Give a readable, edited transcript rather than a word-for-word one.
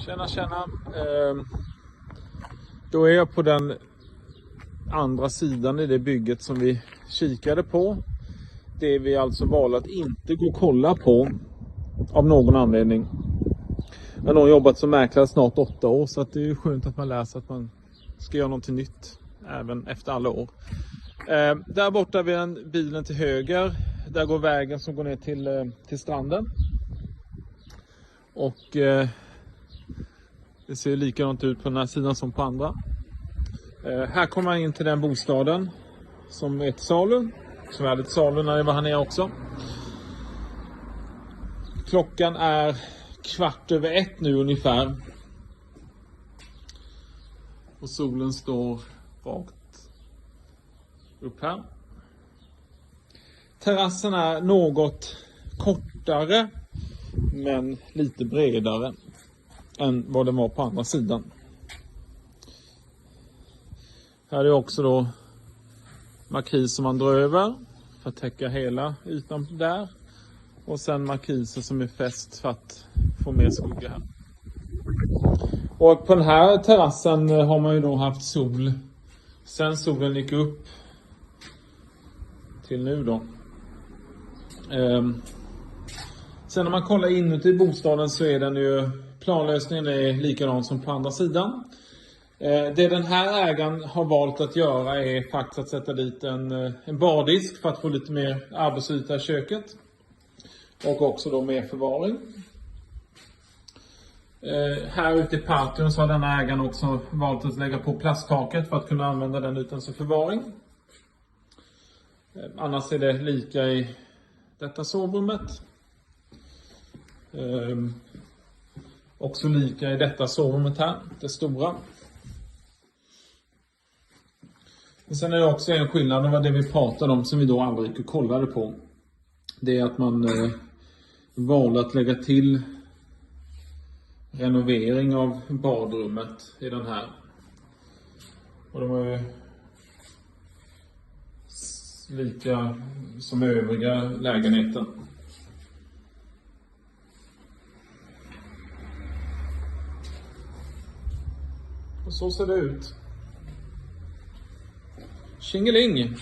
Tjena. Då är jag på den andra sidan i det bygget som vi kikade på. Det vi alltså valde att inte gå och kolla på av någon anledning. Jag har nog jobbat som mäklare snart 8 år, så att det är ju skönt att man läser att man ska göra någonting nytt även efter alla år. Där borta vid den bilen till höger, där går vägen som går ner till stranden. Och det ser likadant ut på den här sidan som på andra. Här kommer man in till den bostaden som är till salu. Som är till salu när det var här nere också. Klockan är 1:15 nu ungefär. Och solen står rakt upp här. Terrassen är något kortare men lite bredare än vad den var på andra sidan. Här är också då markis som man drar över för att täcka hela ytan där. Och sen markiser som är fäst för att få mer skugga här. Och på den här terrassen har man ju då haft sol. Sen solen gick upp till nu då. Sen när man kollar inuti bostaden så är den ju, planlösningen är likadan som på andra sidan. Det den här ägaren har valt att göra är faktiskt att sätta dit en bardisk för att få lite mer arbetsyta i köket. Och också då mer förvaring. Här ute i parken så har den ägaren också valt att lägga på plasttaket för att kunna använda den utan som förvaring. Annars är det lika i detta sovrummet. Också lika i detta sovrummet här, det stora. Men sen är det också en skillnad, och vad det vi pratade om som vi då aldrig gick och kollade på. Det är att man valde att lägga till renovering av badrummet i den här. Och de är lika som övriga lägenheten. Och så ser det ut. Tjingeling!